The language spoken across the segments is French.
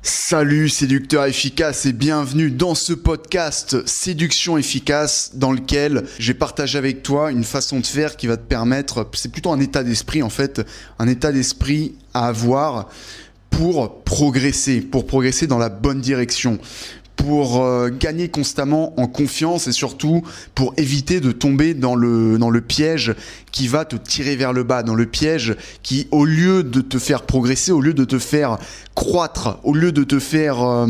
Salut séducteur efficace et bienvenue dans ce podcast Séduction efficace dans lequel j'ai partagé avec toi une façon de faire qui va te permettre, c'est plutôt un état d'esprit en fait, un état d'esprit à avoir pour progresser dans la bonne direction. Pour gagner constamment en confiance et surtout pour éviter de tomber dans le piège qui va te tirer vers le bas, dans le piège qui, au lieu de te faire progresser, au lieu de te faire croître, au lieu de te faire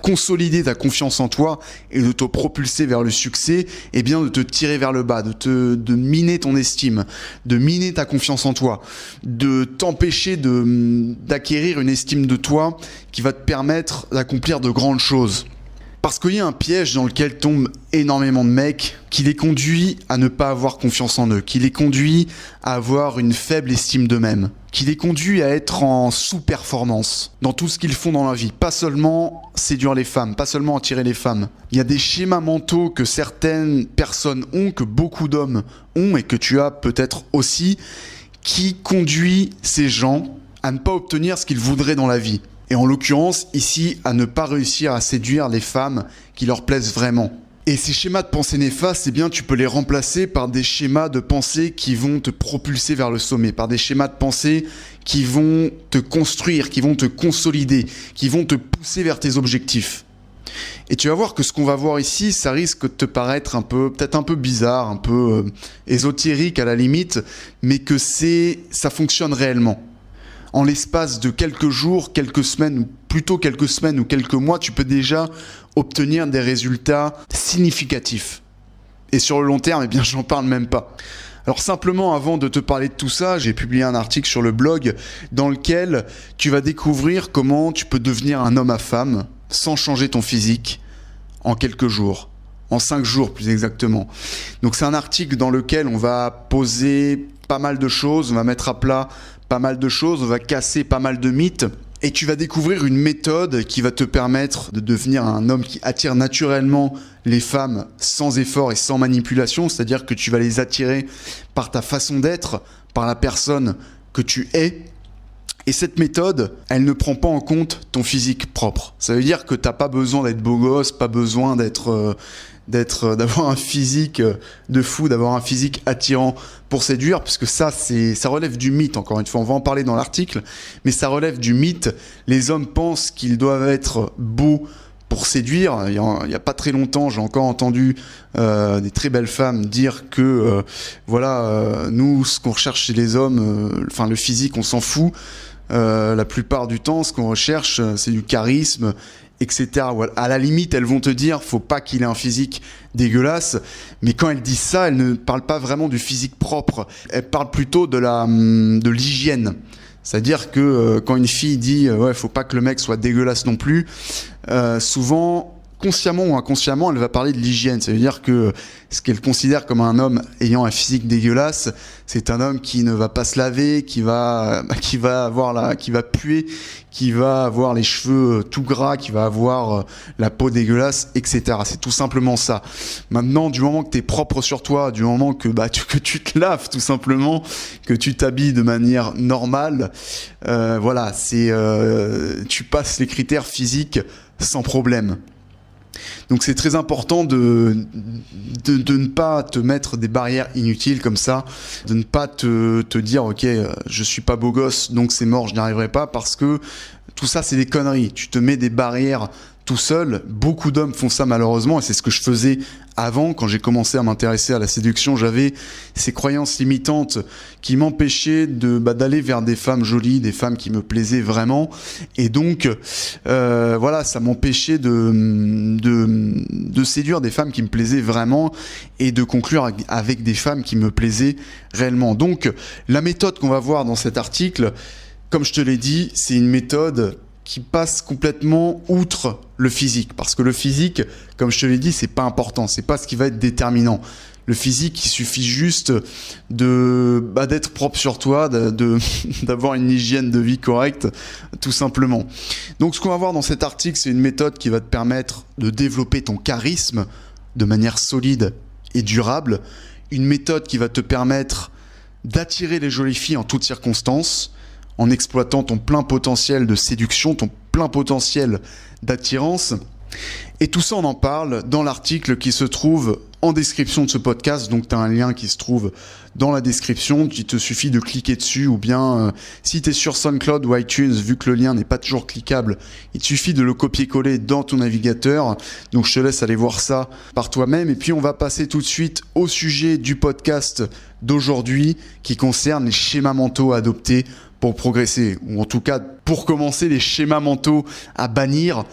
consolider ta confiance en toi et de te propulser vers le succès, eh bien de te tirer vers le bas, de miner ton estime, de miner ta confiance en toi, de t'empêcher d'acquérir une estime de toi qui va te permettre d'accomplir de grandes choses. Parce qu'il y a un piège dans lequel tombent énormément de mecs qui les conduit à ne pas avoir confiance en eux, qui les conduit à avoir une faible estime d'eux-mêmes, qui les conduit à être en sous-performance dans tout ce qu'ils font dans la vie. Pas seulement séduire les femmes, pas seulement attirer les femmes. Il y a des schémas mentaux que certaines personnes ont, que beaucoup d'hommes ont et que tu as peut-être aussi, qui conduit ces gens à ne pas obtenir ce qu'ils voudraient dans la vie. Et en l'occurrence, ici, à ne pas réussir à séduire les femmes qui leur plaisent vraiment. Et ces schémas de pensée néfastes, eh bien, tu peux les remplacer par des schémas de pensée qui vont te propulser vers le sommet, par des schémas de pensée qui vont te construire, qui vont te consolider, qui vont te pousser vers tes objectifs. Et tu vas voir que ce qu'on va voir ici, ça risque de te paraître peut-être un peu bizarre, un peu ésotérique à la limite, mais que ça fonctionne réellement. En l'espace de quelques jours, quelques semaines, ou plutôt quelques semaines ou quelques mois, tu peux déjà obtenir des résultats significatifs. Et sur le long terme, eh bien, j'en parle même pas. Alors simplement, avant de te parler de tout ça, j'ai publié un article sur le blog dans lequel tu vas découvrir comment tu peux devenir un homme à femme sans changer ton physique en quelques jours. En 5 jours plus exactement. Donc c'est un article dans lequel on va poser pas mal de choses, on va mettre à plat pas mal de choses, on va casser pas mal de mythes et tu vas découvrir une méthode qui va te permettre de devenir un homme qui attire naturellement les femmes sans effort et sans manipulation, c'est-à-dire que tu vas les attirer par ta façon d'être, par la personne que tu es. Et cette méthode, elle ne prend pas en compte ton physique propre. Ça veut dire que tu n'as pas besoin d'être beau gosse, pas besoin d'avoir un physique de fou, d'avoir un physique attirant pour séduire, parce que ça relève du mythe, encore une fois, on va en parler dans l'article, mais ça relève du mythe. Les hommes pensent qu'ils doivent être beaux pour séduire. Il y a pas très longtemps, j'ai encore entendu des très belles femmes dire que nous, ce qu'on recherche chez les hommes, le physique, on s'en fout. La plupart du temps, ce qu'on recherche, c'est du charisme, etc. À la limite, elles vont te dire, faut pas qu'il ait un physique dégueulasse, mais quand elles disent ça, elles ne parlent pas vraiment du physique propre. Elles parlent plutôt de l'hygiène. C'est-à-dire que quand une fille dit faut pas que le mec soit dégueulasse non plus, souvent, consciemment ou inconsciemment, elle va parler de l'hygiène. Ça veut dire que ce qu'elle considère comme un homme ayant un physique dégueulasse, c'est un homme qui ne va pas se laver, qui va puer, qui va avoir les cheveux tout gras, qui va avoir la peau dégueulasse, etc. C'est tout simplement ça. Maintenant, du moment que tu es propre sur toi, du moment que tu te laves tout simplement, que tu t'habilles de manière normale, tu passes les critères physiques sans problème. Donc c'est très important de ne pas te mettre des barrières inutiles comme ça, de ne pas te dire ok, je suis pas beau gosse donc c'est mort, je n'y arriverai pas, parce que tout ça c'est des conneries. Tu te mets des barrières tout seul. Beaucoup d'hommes font ça malheureusement, et c'est ce que je faisais avant. Quand j'ai commencé à m'intéresser à la séduction, j'avais ces croyances limitantes qui m'empêchaient d'aller vers des femmes jolies, des femmes qui me plaisaient vraiment, et donc ça m'empêchait de séduire des femmes qui me plaisaient vraiment et de conclure avec des femmes qui me plaisaient réellement. Donc la méthode qu'on va voir dans cet article, comme je te l'ai dit, c'est une méthode qui passe complètement outre le physique. Parce que le physique, comme je te l'ai dit, c'est pas important, c'est pas ce qui va être déterminant. Le physique, il suffit juste d'être propre sur toi, d'avoir une hygiène de vie correcte, tout simplement. Donc ce qu'on va voir dans cet article, c'est une méthode qui va te permettre de développer ton charisme de manière solide et durable. Une méthode qui va te permettre d'attirer les jolies filles en toutes circonstances, en exploitant ton plein potentiel de séduction, ton plein potentiel d'attirance. Et tout ça, on en parle dans l'article qui se trouve en description de ce podcast. Donc, tu as un lien qui se trouve dans la description. Il te suffit de cliquer dessus ou bien, si tu es sur SoundCloud ou iTunes, vu que le lien n'est pas toujours cliquable, il te suffit de le copier-coller dans ton navigateur. Donc, je te laisse aller voir ça par toi-même. Et puis, on va passer tout de suite au sujet du podcast d'aujourd'hui qui concerne les schémas mentaux à adopter pour progresser. Ou en tout cas, pour commencer, les schémas mentaux à bannir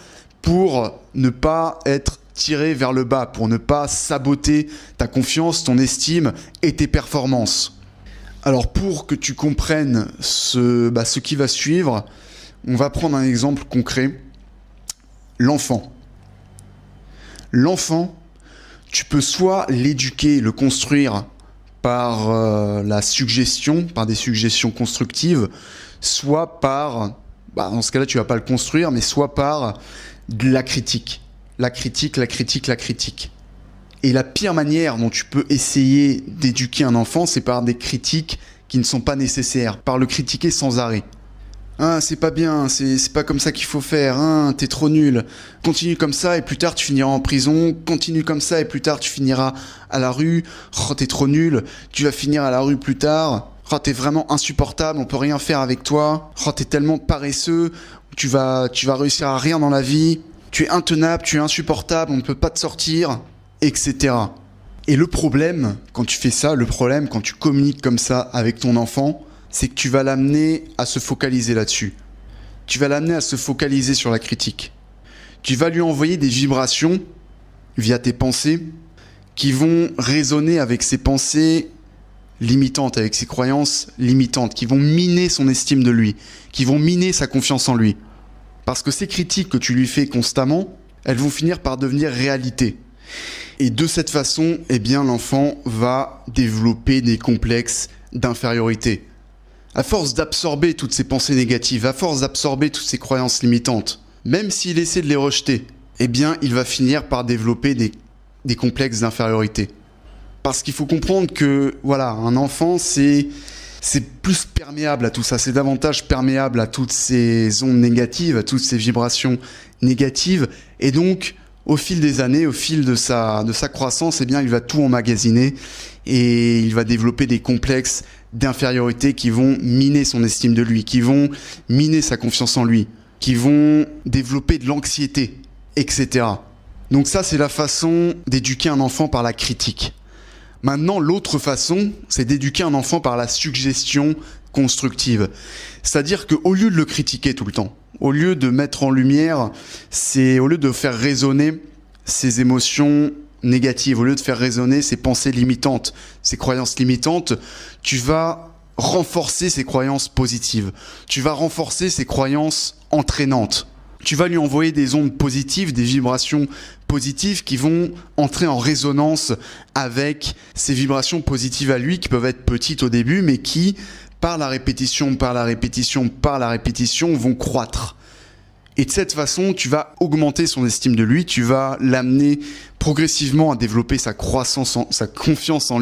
pour ne pas être tiré vers le bas, pour ne pas saboter ta confiance, ton estime et tes performances. Alors pour que tu comprennes ce qui va suivre, on va prendre un exemple concret. L'enfant. L'enfant, tu peux soit l'éduquer, le construire par la suggestion, par des suggestions constructives, soit par, dans ce cas-là tu vas pas le construire, mais soit par de la critique. La critique. Et la pire manière dont tu peux essayer d'éduquer un enfant, c'est par des critiques qui ne sont pas nécessaires, par le critiquer sans arrêt. Ah, c'est pas bien, c'est pas comme ça qu'il faut faire, t'es trop nul. Continue comme ça et plus tard tu finiras en prison, continue comme ça et plus tard tu finiras à la rue. Oh, t'es trop nul, tu vas finir à la rue plus tard. Oh, t'es vraiment insupportable, on peut rien faire avec toi. Oh, t'es tellement paresseux, tu vas réussir à rien dans la vie. Tu es intenable, tu es insupportable, on ne peut pas te sortir, etc. Et le problème, quand tu fais ça, quand tu communiques comme ça avec ton enfant, c'est que tu vas l'amener à se focaliser là-dessus. Tu vas l'amener à se focaliser sur la critique. Tu vas lui envoyer des vibrations via tes pensées qui vont résonner avec ses pensées limitantes, avec ses croyances limitantes, qui vont miner son estime de lui, qui vont miner sa confiance en lui. Parce que ces critiques que tu lui fais constamment, elles vont finir par devenir réalité. Et de cette façon, l'enfant va développer des complexes d'infériorité. À force d'absorber toutes ces pensées négatives, à force d'absorber toutes ces croyances limitantes, même s'il essaie de les rejeter, il va finir par développer des complexes d'infériorité. Parce qu'il faut comprendre que, un enfant, c'est plus perméable à tout ça, c'est davantage perméable à toutes ces ondes négatives, à toutes ces vibrations négatives. Et donc, au fil des années, au fil de sa croissance, il va tout emmagasiner et il va développer des complexes d'infériorité qui vont miner son estime de lui, qui vont miner sa confiance en lui, qui vont développer de l'anxiété, etc. Donc ça, c'est la façon d'éduquer un enfant par la critique. Maintenant, l'autre façon, c'est d'éduquer un enfant par la suggestion constructive. C'est-à-dire qu'au lieu de le critiquer tout le temps, au lieu de mettre en lumière, au lieu de faire résonner ses émotions négatives, au lieu de faire résonner ses pensées limitantes, ses croyances limitantes, tu vas renforcer ses croyances positives. Tu vas renforcer ses croyances entraînantes. Tu vas lui envoyer des ondes positives, des vibrations positives qui vont entrer en résonance avec ces vibrations positives à lui qui peuvent être petites au début mais qui, par la répétition, vont croître. Et de cette façon, tu vas augmenter son estime de lui, tu vas l'amener progressivement à développer sa confiance en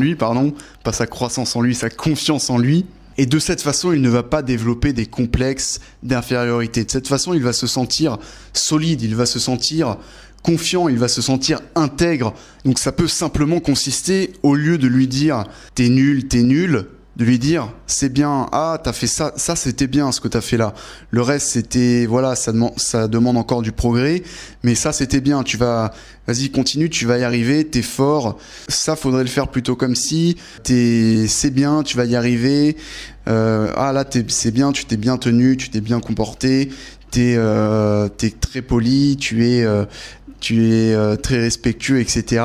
lui. Et de cette façon, il ne va pas développer des complexes d'infériorité. De cette façon, il va se sentir solide, il va se sentir confiant, il va se sentir intègre. Donc ça peut simplement consister, au lieu de lui dire « t'es nul », de lui dire « c'est bien, t'as fait ça, ça c'était bien ce que t'as fait là. Le reste c'était, ça demande encore du progrès, mais ça c'était bien, vas-y continue, tu vas y arriver, t'es fort. Ça faudrait le faire plutôt comme si, c'est bien, tu vas y arriver. C'est bien, tu t'es bien tenu, tu t'es bien comporté, t'es très poli, tu es très respectueux, etc.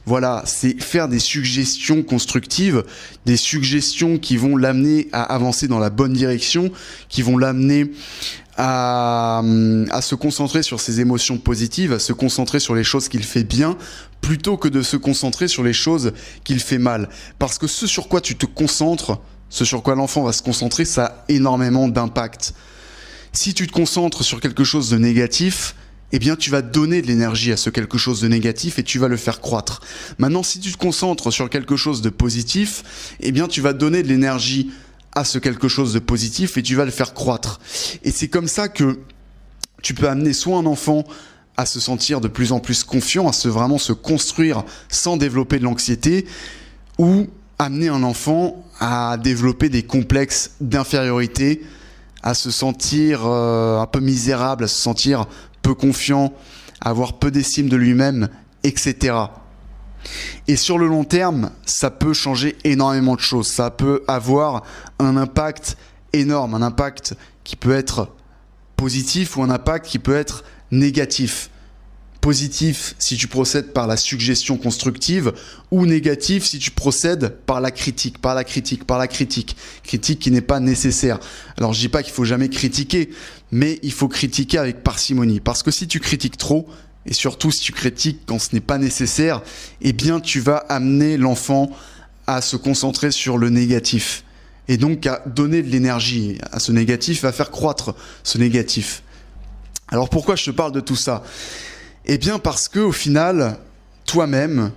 Voilà, c'est faire des suggestions constructives, des suggestions qui vont l'amener à avancer dans la bonne direction, qui vont l'amener à se concentrer sur ses émotions positives, à se concentrer sur les choses qu'il fait bien, plutôt que de se concentrer sur les choses qu'il fait mal. Parce que ce sur quoi tu te concentres, ce sur quoi l'enfant va se concentrer, ça a énormément d'impact. Si tu te concentres sur quelque chose de négatif, tu vas donner de l'énergie à ce quelque chose de négatif et tu vas le faire croître. Maintenant, si tu te concentres sur quelque chose de positif, tu vas donner de l'énergie à ce quelque chose de positif et tu vas le faire croître. Et c'est comme ça que Tu peux amener soit un enfant à se sentir de plus en plus confiant, à vraiment se construire sans développer de l'anxiété, ou amener un enfant à développer des complexes d'infériorité, à se sentir un peu misérable, à se sentir peu confiant, à avoir peu d'estime de lui-même, etc. Et sur le long terme, ça peut changer énormément de choses. Ça peut avoir un impact énorme, un impact qui peut être positif ou un impact qui peut être négatif. Positif si tu procèdes par la suggestion constructive ou négatif si tu procèdes par la critique, critique qui n'est pas nécessaire. Alors je dis pas qu'il faut jamais critiquer, mais il faut critiquer avec parcimonie, parce que si tu critiques trop, et surtout si tu critiques quand ce n'est pas nécessaire, eh bien tu vas amener l'enfant à se concentrer sur le négatif, et donc à donner de l'énergie à ce négatif, à faire croître ce négatif. Alors pourquoi je te parle de tout ça ? Eh bien parce que au final, toi-même,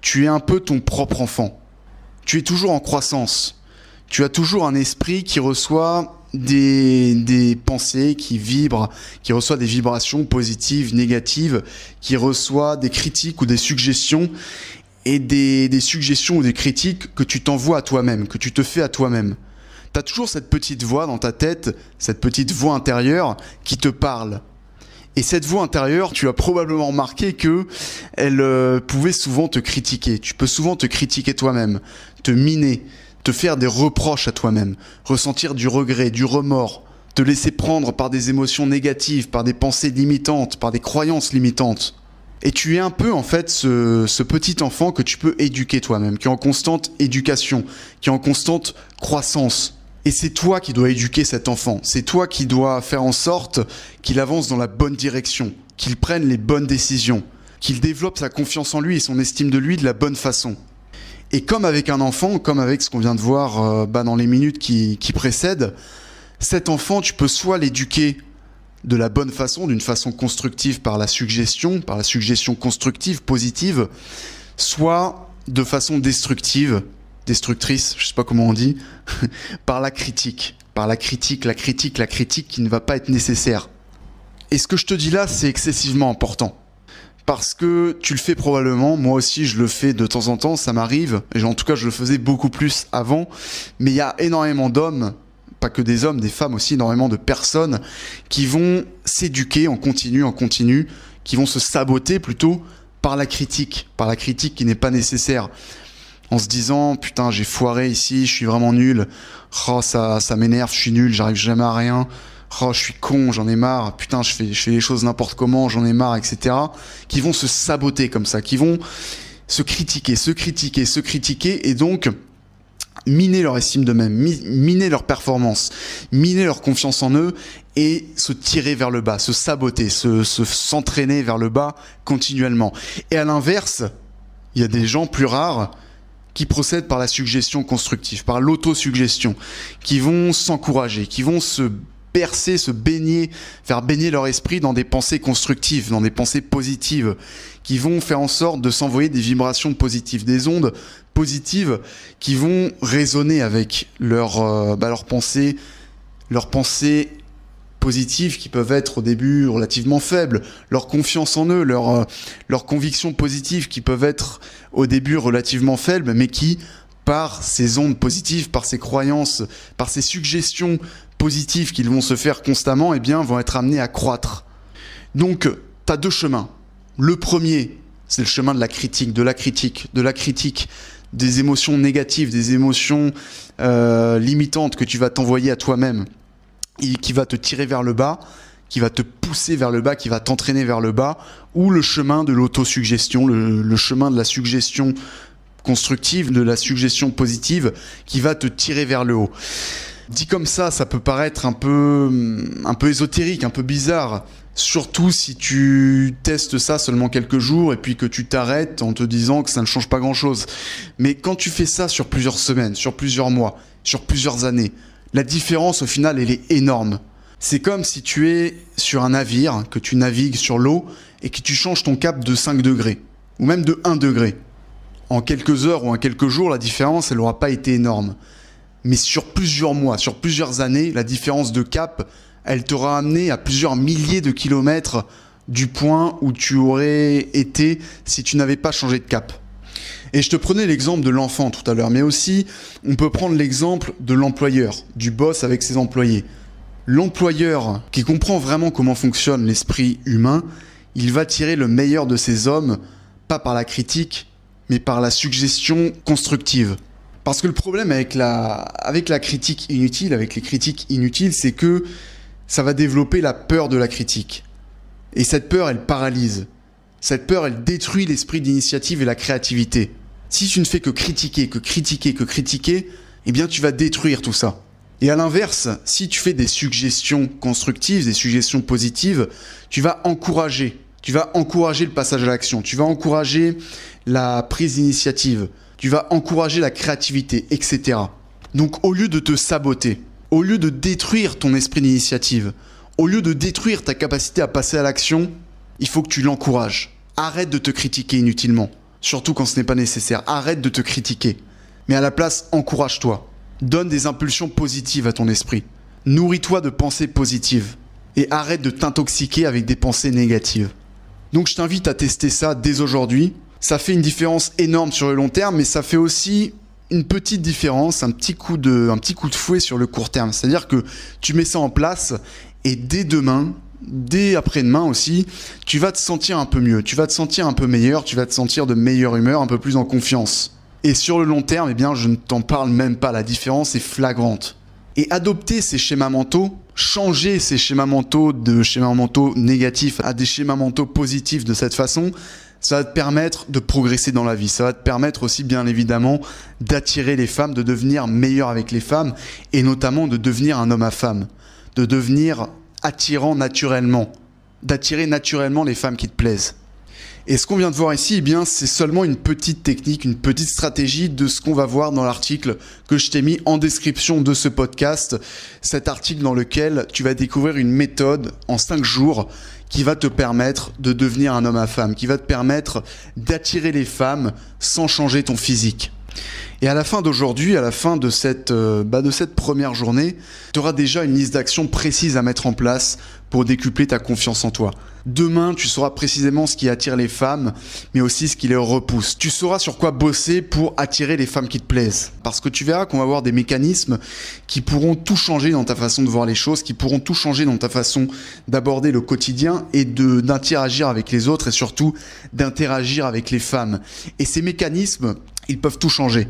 tu es un peu ton propre enfant. Tu es toujours en croissance. Tu as toujours un esprit qui reçoit des pensées, qui vibrent, qui reçoit des vibrations positives, négatives, qui reçoit des critiques ou des suggestions, et des suggestions ou des critiques que tu t'envoies à toi-même, que tu te fais à toi-même. Tu as toujours cette petite voix dans ta tête, cette petite voix intérieure qui te parle. Et cette voix intérieure, tu as probablement remarqué que elle pouvait souvent te critiquer. Tu peux souvent te critiquer toi-même, te miner, te faire des reproches à toi-même, ressentir du regret, du remords, te laisser prendre par des émotions négatives, par des pensées limitantes, par des croyances limitantes. Et tu es un peu en fait ce petit enfant que tu peux éduquer toi-même, qui est en constante éducation, qui est en constante croissance. Et c'est toi qui dois éduquer cet enfant, c'est toi qui dois faire en sorte qu'il avance dans la bonne direction, qu'il prenne les bonnes décisions, qu'il développe sa confiance en lui et son estime de lui de la bonne façon. Et comme avec un enfant, comme avec ce qu'on vient de voir dans les minutes qui précèdent, cet enfant, tu peux soit l'éduquer de la bonne façon, d'une façon constructive par la suggestion constructive, positive, soit de façon destructrice, je sais pas comment on dit, par la critique qui ne va pas être nécessaire. Et ce que je te dis là, c'est excessivement important. Parce que tu le fais probablement, moi aussi je le fais de temps en temps, ça m'arrive, et en tout cas je le faisais beaucoup plus avant, mais il y a énormément d'hommes, pas que des hommes, des femmes aussi, énormément de personnes qui vont s'éduquer en continu, qui vont se saboter plutôt par la critique qui n'est pas nécessaire. En se disant, putain, j'ai foiré ici, je suis vraiment nul, oh, ça m'énerve, je suis nul, j'arrive jamais à rien, oh, je suis con, j'en ai marre, putain, je fais les choses n'importe comment, j'en ai marre, etc. Qui vont se saboter comme ça, qui vont se critiquer, et donc miner leur estime d'eux-mêmes, miner leur performance, miner leur confiance en eux, et se tirer vers le bas, se saboter, s'entraîner vers le bas continuellement. Et à l'inverse, il y a des gens plus rares qui procèdent par la suggestion constructive, par l'autosuggestion, qui vont s'encourager, qui vont se bercer, faire baigner leur esprit dans des pensées constructives, dans des pensées positives, qui vont faire en sorte de s'envoyer des vibrations positives, des ondes positives qui vont résonner avec leurs pensées positives qui peuvent être au début relativement faibles, leur confiance en eux, leurs convictions positives qui peuvent être au début relativement faibles, mais qui, par ces ondes positives, par ces croyances, par ces suggestions positives qu'ils vont se faire constamment, eh bien, vont être amenés à croître. Donc, tu as deux chemins. Le premier, c'est le chemin de la critique, des émotions négatives, des émotions limitantes que tu vas t'envoyer à toi-même, et qui va te tirer vers le bas, qui va te pousser vers le bas, qui va t'entraîner vers le bas, ou le chemin de l'autosuggestion, le chemin de la suggestion constructive, de la suggestion positive, qui va te tirer vers le haut. Dit comme ça peut paraître un peu ésotérique, un peu bizarre, surtout si tu testes ça seulement quelques jours et puis que tu t'arrêtes en te disant que ça ne change pas grand-chose. Mais quand tu fais ça sur plusieurs semaines, sur plusieurs mois, sur plusieurs années, la différence au final elle est énorme. C'est comme si tu es sur un navire, que tu navigues sur l'eau et que tu changes ton cap de 5 degrés, ou même de 1 degré. En quelques heures ou en quelques jours, la différence elle n'aura pas été énorme. Mais sur plusieurs mois, sur plusieurs années, la différence de cap, Elle t'aura amené à plusieurs milliers de kilomètres du point où tu aurais été si tu n'avais pas changé de cap. Et je te prenais l'exemple de l'enfant tout à l'heure, mais aussi on peut prendre l'exemple de l'employeur, du boss avec ses employés. L'employeur qui comprend vraiment comment fonctionne l'esprit humain, il va tirer le meilleur de ses hommes, pas par la critique, mais par la suggestion constructive. Parce que le problème avec la critique inutile, avec les critiques inutiles, c'est que ça va développer la peur de la critique. Et cette peur, elle paralyse. Cette peur, elle détruit l'esprit d'initiative et la créativité. Si tu ne fais que critiquer, eh bien tu vas détruire tout ça. Et à l'inverse, si tu fais des suggestions constructives, des suggestions positives, tu vas encourager le passage à l'action, tu vas encourager la prise d'initiative, tu vas encourager la créativité, etc. Donc au lieu de te saboter, au lieu de détruire ton esprit d'initiative, au lieu de détruire ta capacité à passer à l'action, il faut que tu l'encourages. Arrête de te critiquer inutilement, surtout quand ce n'est pas nécessaire. Arrête de te critiquer. Mais à la place, encourage-toi. Donne des impulsions positives à ton esprit. Nourris-toi de pensées positives. Et arrête de t'intoxiquer avec des pensées négatives. Donc je t'invite à tester ça dès aujourd'hui. Ça fait une différence énorme sur le long terme, mais ça fait aussi une petite différence, un petit coup de fouet sur le court terme. C'est-à-dire que tu mets ça en place et dès demain, dès après-demain aussi, tu vas te sentir un peu mieux, tu vas te sentir un peu meilleur, tu vas te sentir de meilleure humeur, un peu plus en confiance. Et sur le long terme, eh bien, je ne t'en parle même pas, la différence est flagrante. Et adopter ces schémas mentaux, changer ces schémas mentaux de schémas mentaux négatifs à des schémas mentaux positifs de cette façon, ça va te permettre de progresser dans la vie. Ça va te permettre aussi, bien évidemment, d'attirer les femmes, de devenir meilleur avec les femmes et notamment de devenir un homme à femme, de devenir attirant naturellement, d'attirer naturellement les femmes qui te plaisent. Et ce qu'on vient de voir ici, eh bien, c'est seulement une petite technique, une petite stratégie de ce qu'on va voir dans l'article que je t'ai mis en description de ce podcast. Cet article dans lequel tu vas découvrir une méthode en 5 jours qui va te permettre de devenir un homme à femme, qui va te permettre d'attirer les femmes sans changer ton physique. Et à la fin d'aujourd'hui, à la fin de cette première journée, tu auras déjà une liste d'actions précises à mettre en place pour décupler ta confiance en toi. Demain, tu sauras précisément ce qui attire les femmes, mais aussi ce qui les repousse. Tu sauras sur quoi bosser pour attirer les femmes qui te plaisent. Parce que tu verras qu'on va avoir des mécanismes qui pourront tout changer dans ta façon de voir les choses, qui pourront tout changer dans ta façon d'aborder le quotidien et d'interagir avec les autres et surtout d'interagir avec les femmes. Et ces mécanismes, ils peuvent tout changer.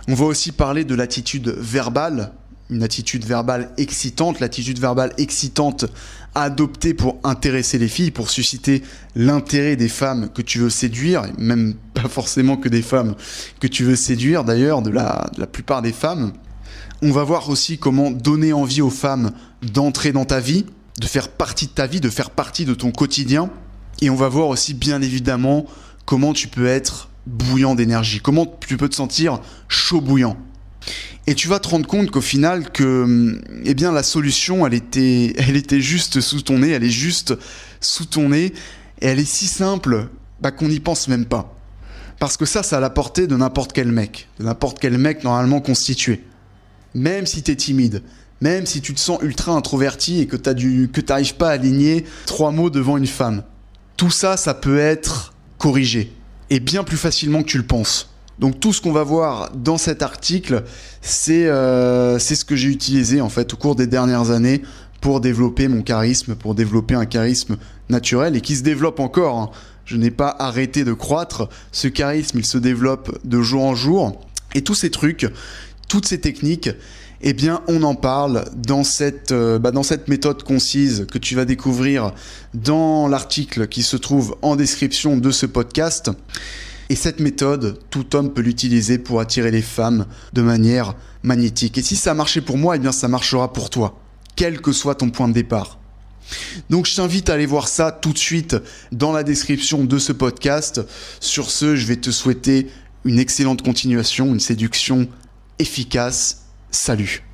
On va aussi parler de l'attitude verbale, une attitude verbale excitante, l'attitude verbale excitante à adopter pour intéresser les filles, pour susciter l'intérêt des femmes que tu veux séduire, et même pas forcément que des femmes que tu veux séduire d'ailleurs, de la plupart des femmes. On va voir aussi comment donner envie aux femmes d'entrer dans ta vie, de faire partie de ta vie, de faire partie de ton quotidien. Et on va voir aussi bien évidemment comment tu peux être bouillant d'énergie, comment tu peux te sentir chaud bouillant. Et tu vas te rendre compte qu'au final, eh bien, la solution, elle était juste sous ton nez, elle est juste sous ton nez, et elle est si simple qu'on n'y pense même pas. Parce que ça a la portée de n'importe quel mec normalement constitué. Même si t'es timide, même si tu te sens ultra introverti et que t'arrives pas à aligner 3 mots devant une femme. Tout ça, ça peut être corrigé, et bien plus facilement que tu le penses. Donc tout ce qu'on va voir dans cet article, c'est ce que j'ai utilisé en fait au cours des dernières années pour développer mon charisme, pour développer un charisme naturel et qui se développe encore, hein. Je n'ai pas arrêté de croître, ce charisme il se développe de jour en jour et tous ces trucs, toutes ces techniques, eh bien on en parle dans cette méthode concise que tu vas découvrir dans l'article qui se trouve en description de ce podcast. Et cette méthode, tout homme peut l'utiliser pour attirer les femmes de manière magnétique. Et si ça a marché pour moi, eh bien ça marchera pour toi, quel que soit ton point de départ. Donc je t'invite à aller voir ça tout de suite dans la description de ce podcast. Sur ce, je vais te souhaiter une excellente continuation, une séduction efficace. Salut!